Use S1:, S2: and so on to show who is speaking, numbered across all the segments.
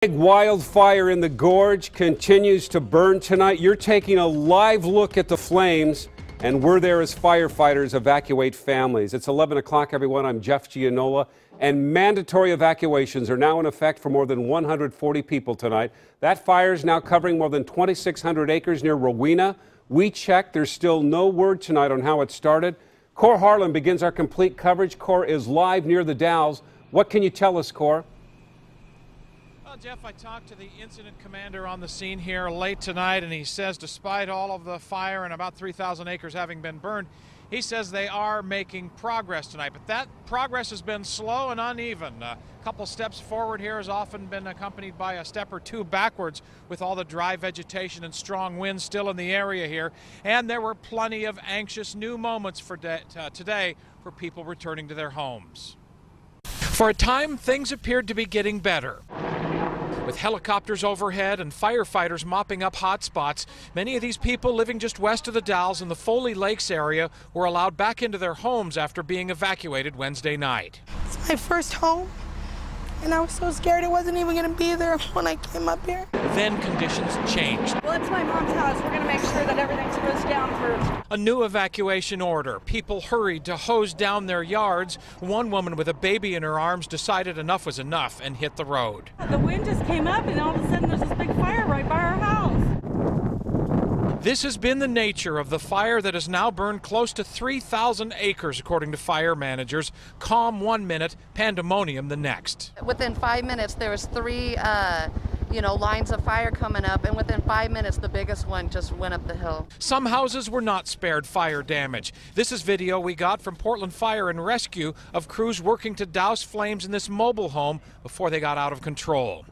S1: Big wildfire in the gorge continues to burn tonight. You're taking a live look at the flames, and we're there as firefighters evacuate families. It's 11 o'clock, everyone. I'm Jeff Gianola, and mandatory evacuations are now in effect for more than 140 people tonight. That fire is now covering more than 2,600 acres near Rowena. We checked. There's still no word tonight on how it started. Cor Harlan begins our complete coverage. Cor is live near the Dalles. What can you tell us, Cor?
S2: Well, Jeff, I talked to the incident commander on the scene here late tonight, and he says despite all of the fire and about 3,000 acres having been burned, he says they are making progress tonight. But that progress has been slow and uneven. A couple steps forward here has often been accompanied by a step or two backwards with all the dry vegetation and strong winds still in the area here. And there were plenty of anxious new moments for today for people returning to their homes. For a time, things appeared to be getting better. With helicopters overhead and firefighters mopping up hot spots, many of these people living just west of the Dalles in the Foley Lakes area were allowed back into their homes after being evacuated Wednesday night.
S3: It's my first home, and I was so scared it wasn't even going to be there when I came up here.
S2: Then conditions changed.
S4: Well, it's my mom's house. We're going to make sure that everything's hosed down first.
S2: A new evacuation order. People hurried to hose down their yards. One woman with a baby in her arms decided enough was enough and hit the road.
S4: The wind just came up, and all of a sudden there's this big fire right by our house.
S2: This has been the nature of the fire that has now burned close to 3,000 acres, according to fire managers. Calm 1 minute, pandemonium the next.
S5: Within 5 minutes, there was three lines of fire coming up, and within 5 minutes, the biggest one just went up the hill.
S2: Some houses were not spared fire damage. This is video we got from Portland Fire and Rescue of crews working to douse flames in this mobile home before they got out of control.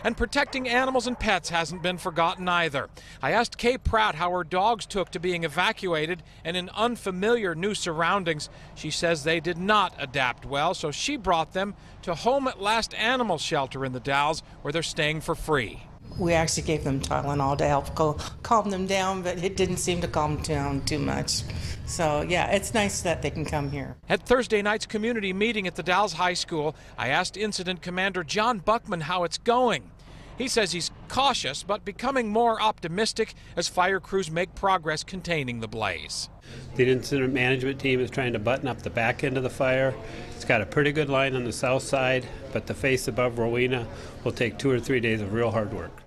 S2: And protecting animals and pets hasn't been forgotten either. I asked Kay Pratt how her dogs took to being evacuated and in unfamiliar new surroundings. She says they did not adapt well, so she brought them to Home at Last Animal Shelter in the Dalles, where they're staying for free.
S3: We actually gave them Tylenol to help calm them down, but it didn't seem to calm them down too much. So, yeah, it's nice that they can come here.
S2: At Thursday night's community meeting at the Dalles High School, I asked Incident Commander John Buckman how it's going. He says he's cautious, but becoming more optimistic as fire crews make progress containing the blaze.
S6: The incident management team is trying to button up the back end of the fire. It's got a pretty good line on the south side, but the face above Rowena will take 2 or 3 days of real hard work.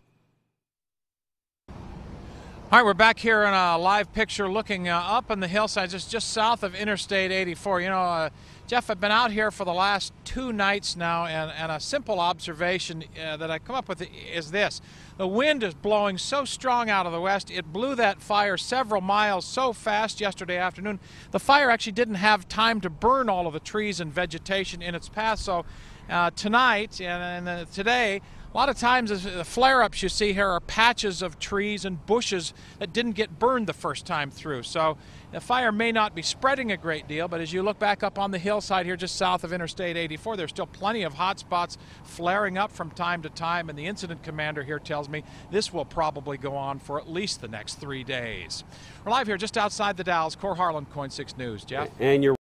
S2: All right, we're back here in a live picture looking up on the hillside just south of Interstate 84. You know, Jeff, I've been out here for the last 2 nights now, and a simple observation that I come up with is this. The wind is blowing so strong out of the west, it blew that fire several miles so fast yesterday afternoon. The fire actually didn't have time to burn all of the trees and vegetation in its path, so tonight and today, a lot of times the flare-ups you see here are patches of trees and bushes that didn't get burned the first time through. So the fire may not be spreading a great deal, but as you look back up on the hillside here just south of Interstate 84, there's still plenty of hot spots flaring up from time to time, and the incident commander here tells me this will probably go on for at least the next 3 days. We're live here just outside the Dalles. Cor Harlan, KOIN 6 News. Jeff?
S1: And you're